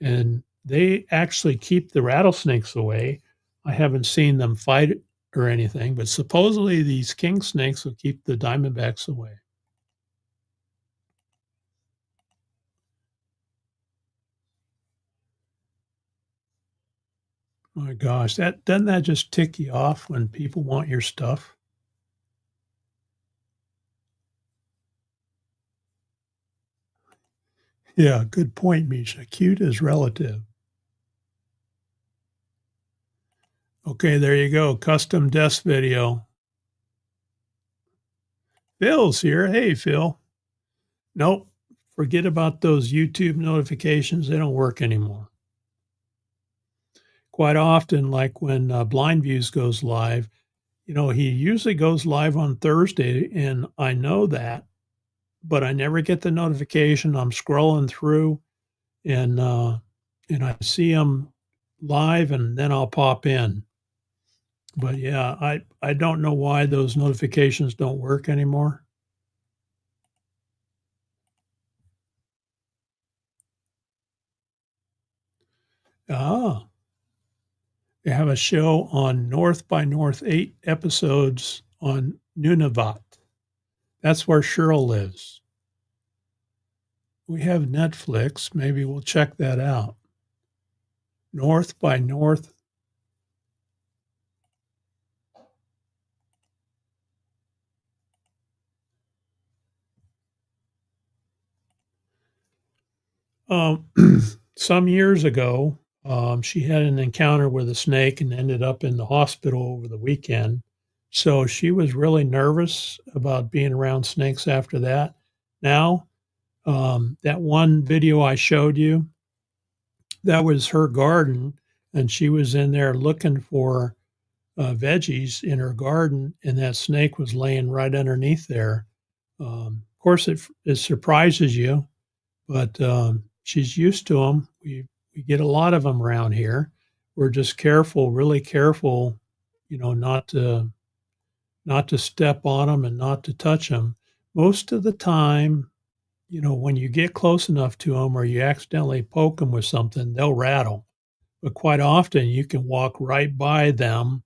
and they actually keep the rattlesnakes away. I haven't seen them fight or anything, but supposedly these king snakes will keep the diamondbacks away. My gosh, that doesn't that just tick you off when people want your stuff? Yeah, good point, Misha. Cute is relative. Okay, there you go. Custom desk video. Phil's here. Hey, Phil. Nope. Forget about those YouTube notifications. They don't work anymore. Quite often, like when Blind Views goes live, he usually goes live on Thursday, and I know that, but I never get the notification. I'm scrolling through, and I see him live, and then I'll pop in. But yeah, I don't know why those notifications don't work anymore. Ah, they have a show on North by North, 8 episodes on Nunavut. That's where Cheryl lives. We have Netflix. Maybe we'll check that out. North by North. Um, some years ago, she had an encounter with a snake and ended up in the hospital over the weekend. So she was really nervous about being around snakes after that. Now, that one video I showed you, that was her garden, and she was in there looking for veggies in her garden, and that snake was laying right underneath there. Of course, it surprises you, but she's used to them. We get a lot of them around here. We're just careful, really careful, not to step on them and not to touch them. Most of the time, when you get close enough to them or you accidentally poke them with something, they'll rattle. But quite often, you can walk right by them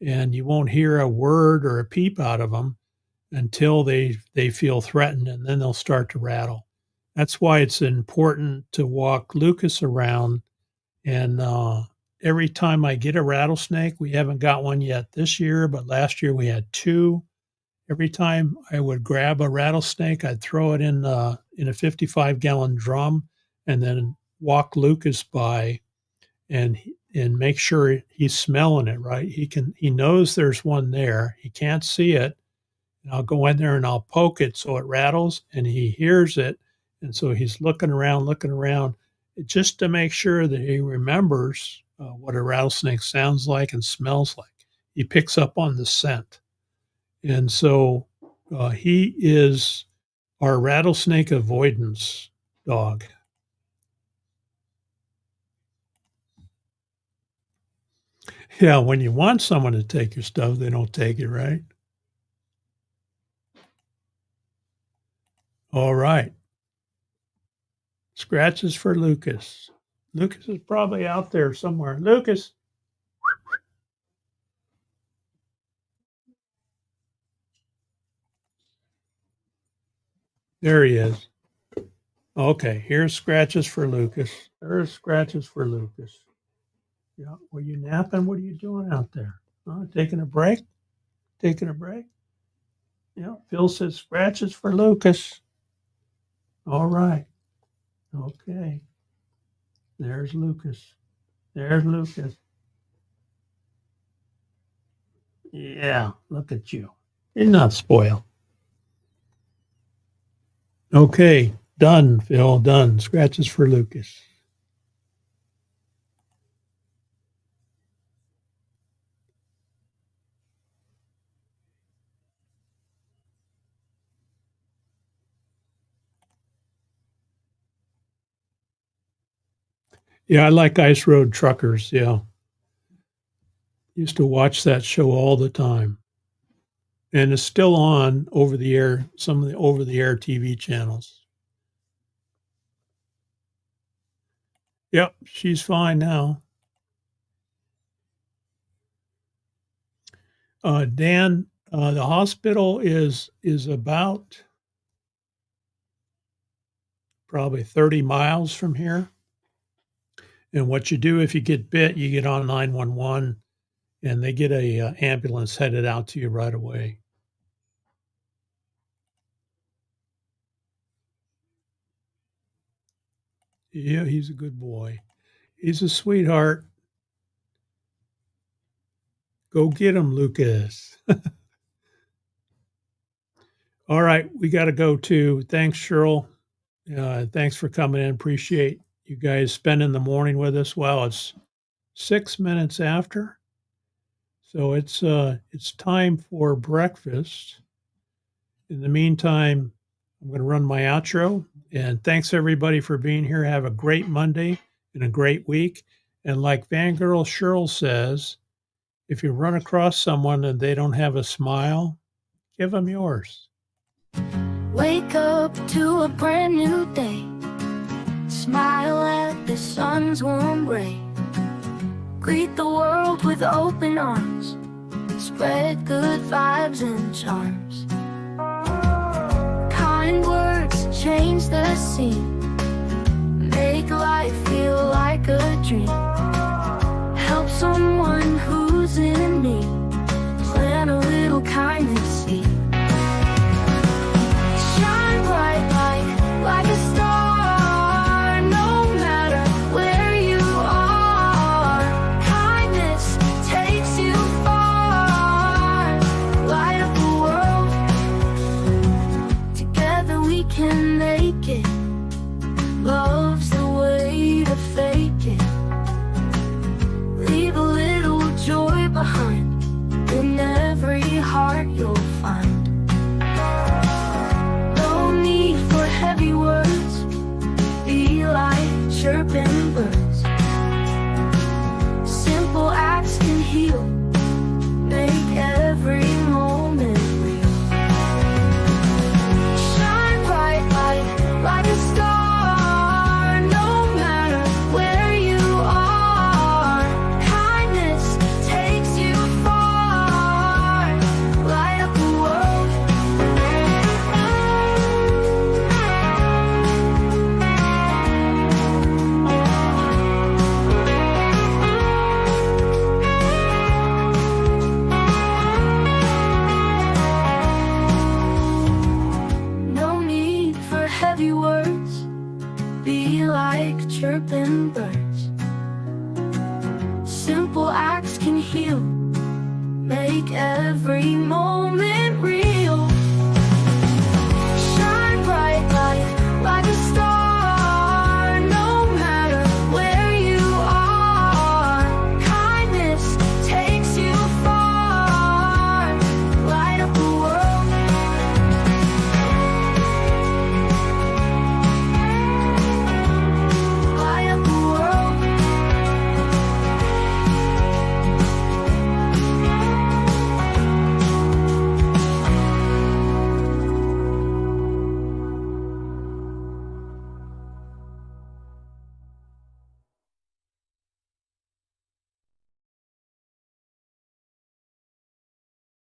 and you won't hear a word or a peep out of them until they feel threatened, and then they'll start to rattle. That's why it's important to walk Lucas around. And every time I get a rattlesnake, we haven't got one yet this year, but last year we had 2. Every time I would grab a rattlesnake, I'd throw it in a 55-gallon drum and then walk Lucas by and make sure he's smelling it, right? He knows there's one there. He can't see it. And I'll go in there and I'll poke it so it rattles, and he hears it. And so he's looking around, just to make sure that he remembers what a rattlesnake sounds like and smells like. He picks up on the scent. And so he is our rattlesnake avoidance dog. Yeah, when you want someone to take your stuff, they don't take it, right? All right. Scratches for Lucas. Lucas is probably out there somewhere. Lucas. There he is. Okay, here's scratches for Lucas. There's scratches for Lucas. Yeah, were you napping? What are you doing out there? Taking a break? Taking a break? Yeah, Phil says scratches for Lucas. All right. Okay. There's Lucas. There's Lucas. Yeah, look at you. You're not spoiled. Okay, done, Phil, done. Scratches for Lucas. Yeah, I like Ice Road Truckers. Yeah. Used to watch that show all the time. And it's still on over the air, some of the over the air TV channels. Yep, she's fine now. Dan, the hospital is about probably 30 miles from here. And what you do if you get bit, you get on 911 and they get a ambulance headed out to you right away. Yeah, he's a good boy. He's a sweetheart. Go get him, Lucas. All right, we got to go too. Thanks, Cheryl. Thanks for coming in. Appreciate you guys spending the morning with us. Well, it's 6 minutes after, so it's time for breakfast. In the meantime, I'm going to run my outro. And thanks everybody for being here. Have a great Monday and a great week. And like Fangirl Cheryl says, if you run across someone and they don't have a smile, give them yours. Wake up to a brand new day. Smile at the sun's warm ray. Greet the world with open arms. Spread good vibes and charms. Kind words change the scene. Make life feel like a dream. Help someone who's in need. Plant a little kindness seed. Shine bright like a star. No matter where you are, kindness takes you far. Light up the world. Together we can make it. Love's the way to fake it. Leave a little joy behind in every heart you'll find. No need for heavy words. Be like chirping birds. Simple acts can heal. Make every moment real. Shine bright like a star. No matter where you are, kindness takes you far. Light up the world. No need for heavy words. Be like chirping birds. Simple acts can heal. Make every moment